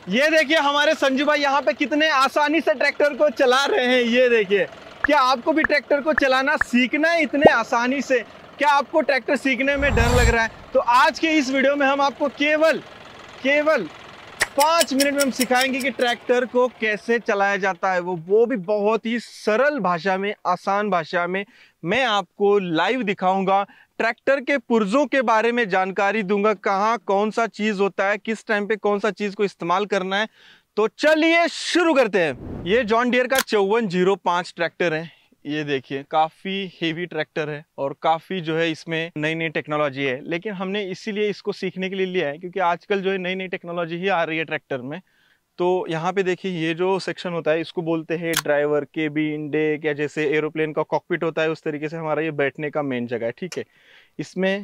ये देखिए हमारे संजू भाई यहाँ पे कितने आसानी से ट्रैक्टर को चला रहे हैं। ये देखिए, क्या आपको भी ट्रैक्टर को चलाना सीखना है इतने आसानी से? क्या आपको ट्रैक्टर सीखने में डर लग रहा है? तो आज के इस वीडियो में हम आपको केवल 5 मिनट में हम सिखाएंगे कि ट्रैक्टर को कैसे चलाया जाता है, वो भी बहुत ही सरल भाषा में, आसान भाषा में। मैं आपको लाइव दिखाऊंगा, ट्रैक्टर के पुर्जों के बारे में जानकारी दूंगा, कहाँ कौन सा चीज होता है, किस टाइम पे कौन सा चीज को इस्तेमाल करना है। तो चलिए शुरू करते हैं। ये जॉन डियर का 5405 ट्रैक्टर है। ये देखिए काफ़ी हेवी ट्रैक्टर है और काफ़ी जो है इसमें नई नई टेक्नोलॉजी है, लेकिन हमने इसीलिए इसको सीखने के लिए लिया है क्योंकि आजकल जो है नई नई टेक्नोलॉजी ही आ रही है ट्रैक्टर में। तो यहाँ पे देखिए, ये जो सेक्शन होता है इसको बोलते हैं ड्राइवर केबिन डेक, या जैसे एरोप्लेन का कॉकपिट होता है उस तरीके से हमारा ये बैठने का मेन जगह है। ठीक है, इसमें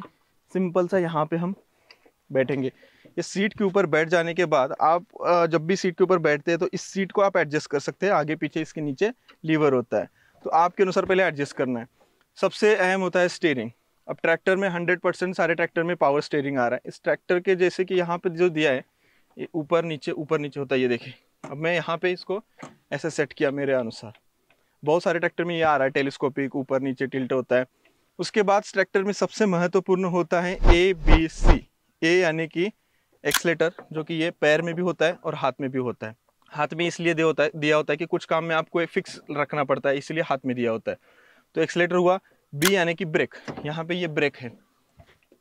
सिंपल सा यहाँ पे हम बैठेंगे। ये सीट के ऊपर बैठ जाने के बाद आप जब भी सीट के ऊपर बैठते हैं तो इस सीट को आप एडजस्ट कर सकते हैं, आगे पीछे इसके नीचे लीवर होता है, तो आपके अनुसार पहले एडजस्ट करना है। सबसे अहम होता है स्टीयरिंग। अब ट्रैक्टर में 100% सारे ट्रैक्टर में पावर स्टीयरिंग आ रहा है। इस ट्रैक्टर के जैसे कि यहाँ पे जो दिया है ये ऊपर नीचे होता है, ये देखिए। अब मैं यहाँ पे इसको ऐसे सेट किया मेरे अनुसार। बहुत सारे ट्रैक्टर में ये आ रहा है टेलीस्कोपिक, ऊपर नीचे टिल्ट होता है। उसके बाद ट्रैक्टर में सबसे महत्वपूर्ण होता है ABC। ए यानी कि एक्सलेटर, जो कि ये पैर में भी होता है और हाथ में भी होता है। हाथ में इसलिए दिया होता है कि कुछ काम में आपको फिक्स रखना पड़ता है, इसलिए हाथ में दिया होता है। तो एक्सलेटर हुआ। बी यानी कि ब्रेक, यहाँ पे ये ब्रेक है।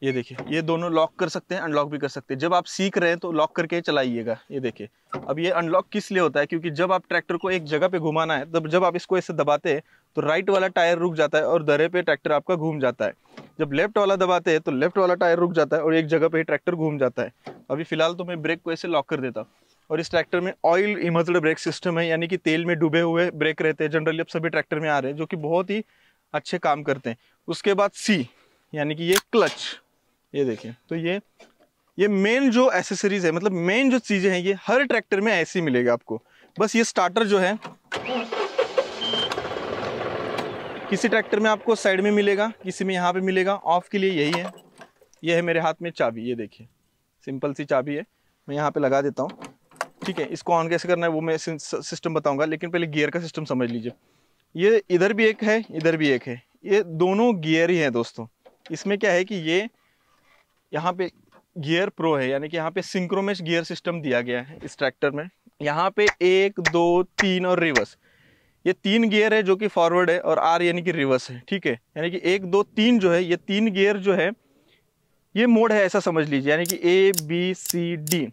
ये देखिए, ये दोनों लॉक कर सकते हैं, अनलॉक भी कर सकते हैं। जब आप सीख रहे हैं तो लॉक करके चलाइएगा। ये देखिए, अब ये अनलॉक किस लिए होता है, क्योंकि जब आप ट्रैक्टर को एक जगह पे घुमाना है, तब जब आप इसको ऐसे दबाते हैं तो राइट वाला टायर रुक जाता है और दरे पे ट्रैक्टर आपका घूम जाता है। जब लेफ्ट वाला दबाते हैं तो लेफ्ट वाला टायर रुक जाता है और एक जगह पे ट्रैक्टर घूम जाता है। अभी फिलहाल तो मैं ब्रेक को ऐसे लॉक कर देता हूँ। और इस ट्रैक्टर में ऑयल इमर्ज्ड ब्रेक सिस्टम है, यानी कि तेल में डूबे हुए ब्रेक रहते हैं। जनरली अब सभी ट्रैक्टर में आ रहे हैं, जो कि बहुत ही अच्छे काम करते हैं। उसके बाद सी यानी कि ये क्लच। ये देखिए, तो ये मेन जो एसेसरीज है, मतलब मेन जो चीजें हैं, ये हर ट्रैक्टर में ऐसी मिलेगा आपको। बस ये स्टार्टर जो है किसी ट्रैक्टर में आपको साइड में मिलेगा, किसी में यहाँ पे मिलेगा। ऑफ के लिए यही है। ये है मेरे हाथ में चाबी, ये देखिए सिंपल सी चाबी है, मैं यहाँ पे लगा देता हूँ। ठीक है, इसको ऑन कैसे करना है वो मैं सिस्टम बताऊंगा, लेकिन पहले गियर का सिस्टम समझ लीजिए। ये इधर भी एक है, इधर भी एक है, ये दोनों गियर ही हैं दोस्तों। इसमें क्या है कि ये यहाँ पे गियर प्रो है, यानी कि यहाँ पे सिंक्रोमेश गियर सिस्टम दिया गया है इस ट्रैक्टर में। यहाँ पे 1 2 3 और रिवर्स, ये 3 गियर है जो कि फॉरवर्ड है, और आर यानी कि रिवर्स है। ठीक है, यानी कि 1 2 3 जो है, ये 3 गियर जो है ये मोड है, ऐसा समझ लीजिए। यानी कि ABCD,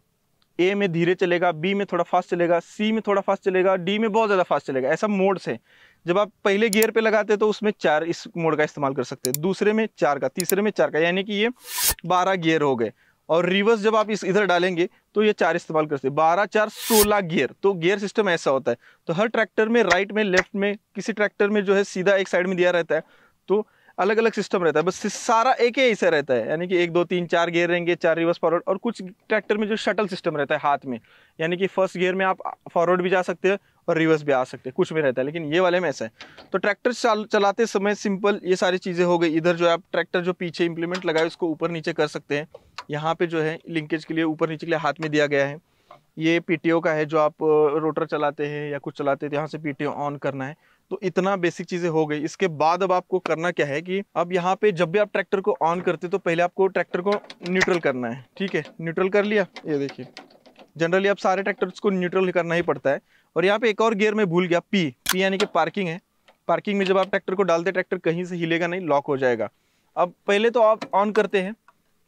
ए में धीरे चलेगा, बी में थोड़ा फास्ट चलेगा, सी में थोड़ा फास्ट चलेगा, डी में बहुत ज़्यादा फास्ट चलेगा। ऐसा मोड्स है। जब आप पहले गियर पे लगाते हैं तो उसमें 4 इस मोड का इस्तेमाल कर सकते हैं, दूसरे में 4 का, तीसरे में 4 का, यानी कि ये 12 गियर हो गए। और रिवर्स जब आप इधर डालेंगे तो ये 4 इस्तेमाल कर सकते हैं। 12 4 16 गियर। तो गियर सिस्टम ऐसा होता है। तो हर ट्रैक्टर में राइट में, लेफ्ट में, किसी ट्रैक्टर में जो है सीधा एक साइड में दिया रहता है, तो अलग अलग सिस्टम रहता है। बस सारा एक ही ऐसा रहता है, यानी कि 1 2 3 4 गियर रहेंगे, 4 रिवर्स फॉरवर्ड। और कुछ ट्रैक्टर में जो शटल सिस्टम रहता है हाथ में, यानी कि फर्स्ट गियर में आप फॉरवर्ड भी जा सकते हैं और रिवर्स भी आ सकते हैं, कुछ में रहता है, लेकिन ये वाले में ऐसा है। तो ट्रैक्टर चलाते समय सिंपल ये सारी चीज़ें हो गई। इधर जो है आप ट्रैक्टर जो पीछे इंप्लीमेंट लगाए उसको ऊपर नीचे कर सकते हैं। यहाँ पे जो है लिंकेज के लिए ऊपर नीचे के लिए हाथ में दिया गया है। ये PTO का है, जो आप रोटर चलाते हैं या कुछ चलाते हैं तो यहाँ से PTO ऑन करना है। तो इतना बेसिक चीज़ें हो गई। इसके बाद अब आपको करना क्या है कि अब यहाँ पे जब भी आप ट्रैक्टर को ऑन करते तो पहले आपको ट्रैक्टर को न्यूट्रल करना है। ठीक है, न्यूट्रल कर लिया। ये देखिए, जनरली अब सारे ट्रैक्टर्स को न्यूट्रल करना ही पड़ता है। और यहाँ पे एक और गियर मैं भूल गया, पी यानी कि पार्किंग है। पार्किंग में जब आप ट्रैक्टर को डालते, ट्रैक्टर कहीं से हिलेगा नहीं, लॉक हो जाएगा। अब पहले तो आप ऑन करते हैं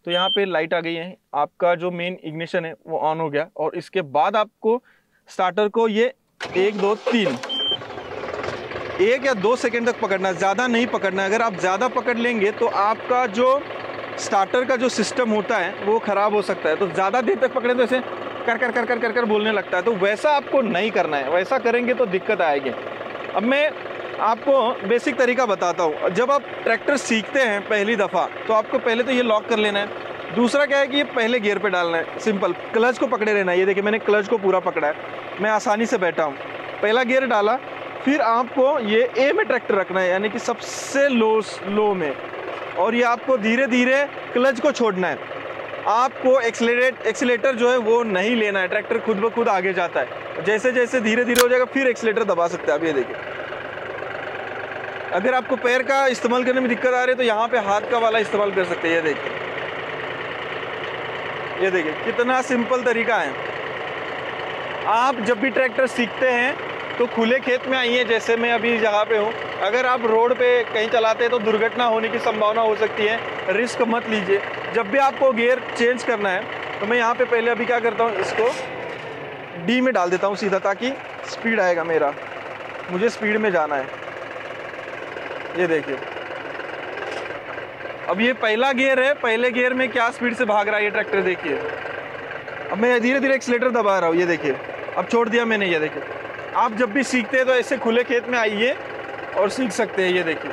तो यहाँ पे लाइट आ गई है, आपका जो मेन इग्निशन है वो ऑन हो गया। और इसके बाद आपको स्टार्टर को ये 1 2 3 1 या 2 सेकंड तक पकड़ना है, ज़्यादा नहीं पकड़ना है। अगर आप ज़्यादा पकड़ लेंगे तो आपका जो स्टार्टर का जो सिस्टम होता है वो ख़राब हो सकता है। तो ज़्यादा देर तक पकड़े तो ऐसे कर कर कर कर कर कर बोलने लगता है, तो वैसा आपको नहीं करना है। वैसा करेंगे तो दिक्कत आएगी। अब मैं आपको बेसिक तरीका बताता हूँ। जब आप ट्रैक्टर सीखते हैं पहली दफ़ा तो आपको पहले तो ये लॉक कर लेना है। दूसरा क्या है कि ये पहले गियर पे डालना है, सिंपल क्लच को पकड़े रहना है। ये देखिए, मैंने क्लच को पूरा पकड़ा है, मैं आसानी से बैठा हूँ। पहला गियर डाला, फिर आपको ये ए में ट्रैक्टर रखना है, यानी कि सबसे लो में, और ये आपको धीरे धीरे क्लच को छोड़ना है। आपको एक्सीलेटर जो है वो नहीं लेना है, ट्रैक्टर खुद ब खुद आगे जाता है। जैसे जैसे धीरे धीरे हो जाएगा फिर एक्सीलेटर दबा सकते हैं आप। ये देखिए, अगर आपको पैर का इस्तेमाल करने में दिक्कत आ रही है तो यहाँ पे हाथ का वाला इस्तेमाल कर सकते हैं। ये देखिए कितना सिंपल तरीका है। आप जब भी ट्रैक्टर सीखते हैं तो खुले खेत में आइए, जैसे मैं अभी जगह पे हूँ। अगर आप रोड पे कहीं चलाते हैं तो दुर्घटना होने की संभावना हो सकती है, रिस्क मत लीजिए। जब भी आपको गियर चेंज करना है तो मैं यहाँ पे पहले अभी क्या करता हूँ, इसको डी में डाल देता हूँ सीधा, ताकि स्पीड आएगा मेरा, मुझे स्पीड में जाना है। ये देखिए, अब ये पहला गियर है, पहले गियर में क्या स्पीड से भाग रहा है ये ट्रैक्टर देखिए। अब मैं धीरे धीरे एक्सीलेटर दबा रहा हूँ। ये देखिए, अब छोड़ दिया मैंने। ये देखिए, आप जब भी सीखते हैं तो ऐसे खुले खेत में आइए और सीख सकते हैं। ये देखिए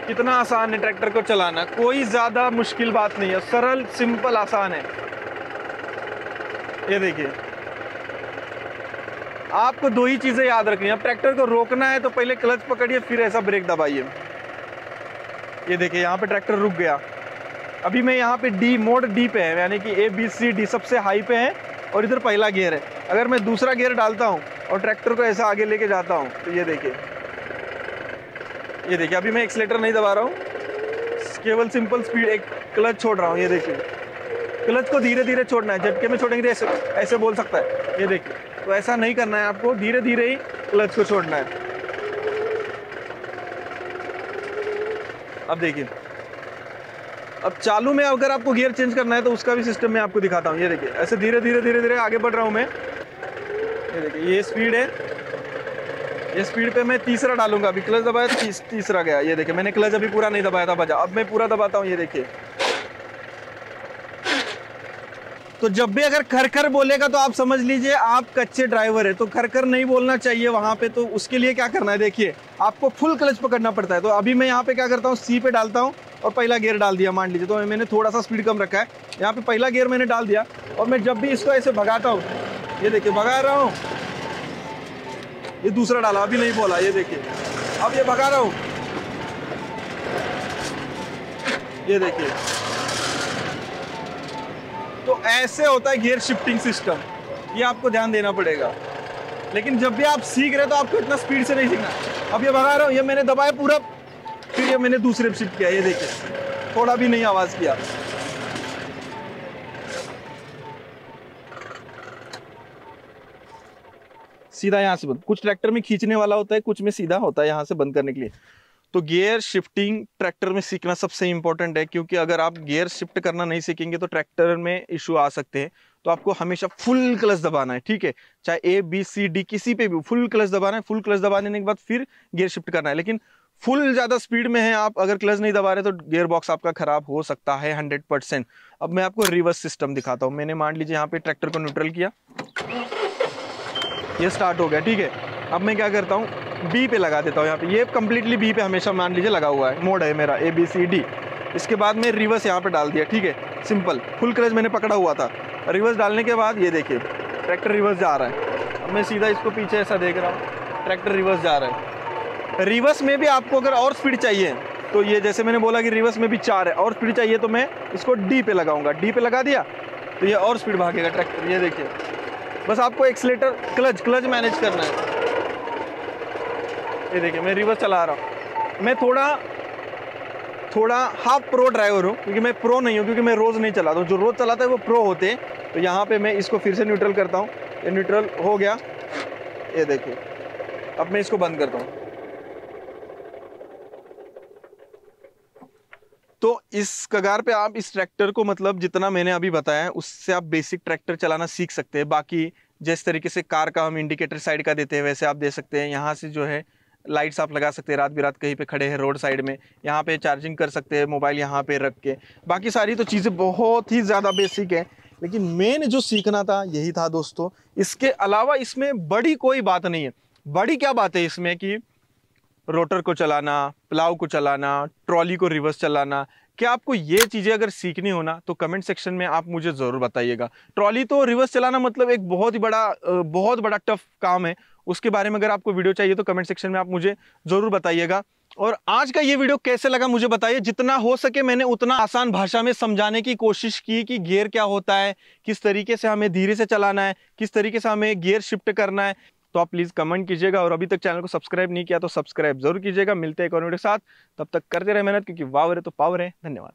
कितना आसान है ट्रैक्टर को चलाना, कोई ज़्यादा मुश्किल बात नहीं है, सरल सिंपल आसान है। ये देखिए, आपको दो ही चीज़ें याद रखनी है। अब ट्रैक्टर को रोकना है तो पहले क्लच पकड़िए, फिर ऐसा ब्रेक दबाइए। ये देखिए, यहाँ पे ट्रैक्टर रुक गया। अभी मैं यहाँ पे डी मोड डी पे है, यानी कि ABCD सबसे हाई पे है और इधर पहला गियर है। अगर मैं दूसरा गियर डालता हूँ और ट्रैक्टर को ऐसा आगे लेके जाता हूँ तो ये देखिए, अभी मैं एक्सीलेटर नहीं दबा रहा हूँ, केवल सिंपल स्पीड एक क्लच छोड़ रहा हूँ। ये देखिए, क्लच को धीरे धीरे छोड़ना है, झटके में छोड़ेंगे तो ऐसे बोल सकता है। ये देखिए, तो ऐसा नहीं करना है, आपको धीरे धीरे ही क्लच को छोड़ना है। अब देखिए, अब चालू में अगर आपको गियर चेंज करना है तो उसका भी सिस्टम मैं आपको दिखाता हूँ। ये देखिए, ऐसे धीरे धीरे आगे बढ़ रहा हूँ मैं। ये देखिए, ये स्पीड है, ये स्पीड पे मैं तीसरा डालूंगा। अभी क्लच दबाया तो तीसरा गया। ये देखिए, मैंने क्लच अभी पूरा नहीं दबाया था, बजा। अब मैं पूरा दबाता हूँ। ये देखिए, तो जब भी अगर खर बोलेगा तो आप समझ लीजिए आप कच्चे ड्राइवर है, तो खर नहीं बोलना चाहिए वहां पे। तो उसके लिए क्या करना है, देखिए आपको फुल क्लच पकड़ना पड़ता है। तो अभी मैं यहाँ पे क्या करता हूँ, C पे डालता हूँ और पहला गियर डाल दिया मान लीजिए। तो मैंने थोड़ा सा स्पीड कम रखा है, यहाँ पे पहला गियर मैंने डाल दिया और मैं जब भी इसको ऐसे भगाता हूँ, ये देखिए भगा रहा हूँ, ये दूसरा डाला, अभी नहीं बोला। ये देखिए, अब ये भगा रहा हूँ, ये देखिए। तो ऐसे होता है गियर शिफ्टिंग सिस्टम, ये आपको ध्यान देना पड़ेगा। लेकिन जब भी आप सीख रहे हो तो आपको इतना स्पीड से नहीं सीखना। अब ये भगा रहा हूँ, ये मैंने दबाया पूरा, फिर ये मैंने दूसरे पे शिफ्ट किया। ये देखिए, थोड़ा भी नहीं आवाज किया। सीधा यहाँ से बंद। कुछ ट्रैक्टर में खींचने वाला होता है, कुछ में सीधा होता है यहाँ से बंद करने के लिए। तो गियर शिफ्टिंग ट्रैक्टर में सीखना सबसे इंपॉर्टेंट है, क्योंकि अगर आप गियर शिफ्ट करना नहीं सीखेंगे तो ट्रैक्टर में इशू आ सकते हैं। तो आपको हमेशा फुल क्लच दबाना है, ठीक है, चाहे ABCD किसी पे भी फुल क्लच दबाना है। फुल क्लच दबा देने के बाद फिर गियर शिफ्ट करना है। लेकिन फुल ज़्यादा स्पीड में है आप, अगर क्लच नहीं दबा रहे तो गियर बॉक्स आपका खराब हो सकता है 100%। अब मैं आपको रिवर्स सिस्टम दिखाता हूँ। मैंने मान लीजिए यहाँ पे ट्रैक्टर को न्यूट्रल किया, ये स्टार्ट हो गया, ठीक है। अब मैं क्या करता हूँ, B पे लगा देता हूँ यहाँ पे। ये कम्प्लीटली B पे हमेशा मान लीजिए लगा हुआ है, मोड है मेरा ABCD। इसके बाद मैं रिवर्स यहाँ पे डाल दिया, ठीक है, सिंपल। फुल क्लच मैंने पकड़ा हुआ था, रिवर्स डालने के बाद ये देखिए ट्रैक्टर रिवर्स जा रहा है। अब मैं सीधा इसको पीछे ऐसा देख रहा हूँ, ट्रैक्टर रिवर्स जा रहा है। रिवर्स में भी आपको अगर और स्पीड चाहिए तो ये जैसे मैंने बोला कि रिवर्स में भी 4 है, और स्पीड चाहिए तो मैं इसको D पे लगाऊंगा। D पे लगा दिया तो ये और स्पीड भागेगा ट्रैक्टर। ये देखिए, बस आपको एक्सीलेटर क्लच मैनेज करना है। ये देखिए, मैं रिवर्स चला रहा हूँ। मैं थोड़ा हाफ प्रो ड्राइवर हूँ, क्योंकि मैं प्रो नहीं हूँ, क्योंकि मैं रोज़ नहीं चलाता हूँ। जो रोज़ चलाता है वो प्रो होते हैं। तो यहाँ पे मैं इसको फिर से न्यूट्रल करता हूँ, ये न्यूट्रल हो गया। ये देखिए, अब मैं इसको बंद करता हूँ। तो इस कगार पे आप इस ट्रैक्टर को, मतलब जितना मैंने अभी बताया है उससे आप बेसिक ट्रैक्टर चलाना सीख सकते हैं। बाकी जिस तरीके से कार का हम इंडिकेटर साइड का देते हैं वैसे आप दे सकते हैं। यहाँ से जो है लाइट्स आप लगा सकते हैं, रात बिरात कहीं पे खड़े हैं रोड साइड में, यहाँ पे चार्जिंग कर सकते हैं मोबाइल यहाँ पे रख के। बाकी सारी तो चीज़ें बहुत ही ज़्यादा बेसिक है, लेकिन मेन जो सीखना था यही था दोस्तों। इसके अलावा इसमें बड़ी कोई बात नहीं है। बड़ी क्या बात है इसमें कि रोटर को चलाना, प्लाव को चलाना, ट्रॉली को रिवर्स चलाना, क्या आपको ये चीज़ें अगर सीखनी हो ना तो कमेंट सेक्शन में आप मुझे ज़रूर बताइएगा। ट्रॉली तो रिवर्स चलाना मतलब एक बहुत बड़ा टफ काम है। उसके बारे में अगर आपको वीडियो चाहिए तो कमेंट सेक्शन में आप मुझे ज़रूर बताइएगा। और आज का ये वीडियो कैसे लगा मुझे बताइए। जितना हो सके मैंने उतना आसान भाषा में समझाने की कोशिश की कि गियर क्या होता है, किस तरीके से हमें धीरे से चलाना है, किस तरीके से हमें गियर शिफ्ट करना है। तो आप प्लीज़ कमेंट कीजिएगा और अभी तक चैनल को सब्सक्राइब नहीं किया तो सब्सक्राइब जरूर कीजिएगा। मिलते हैं एक और वीडियो के साथ, तब तक करते रहे मेहनत, क्योंकि वावर है तो पावर है। धन्यवाद।